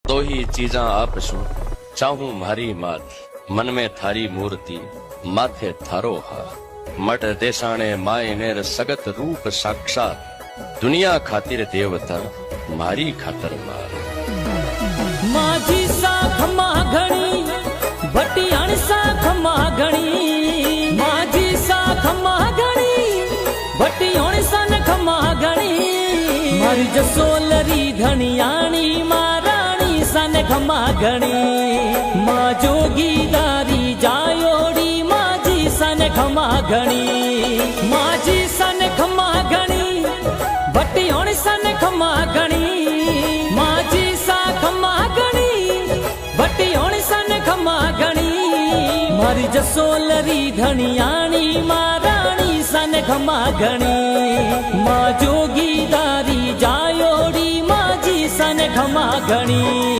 तो ही चीजा आपशू चाहूं मारी मात मन में थारी मूर्ति माथे थारो हार मट देशाणे माय नेर सगत रूप साक्षात दुनिया खातिर देवता मारी खातर मार माझी साख मागणी भटियाण साख मागणी माझी साख मागणी भटियाण सनख मागणी मारी जसोलरी धनियाणी माराणी सनख मागणी मा जोगीदारी जायोड़ी माझी सनख मागणी माझी सनख मागणी भटियाण सनख मागणी माझी साख मागणी भटियाण सनख मागणी मारी जसोलरी धनियाणी माराणी सनख मागणी मा जोगीदारी जायोड़ी माझी सनख मागणी।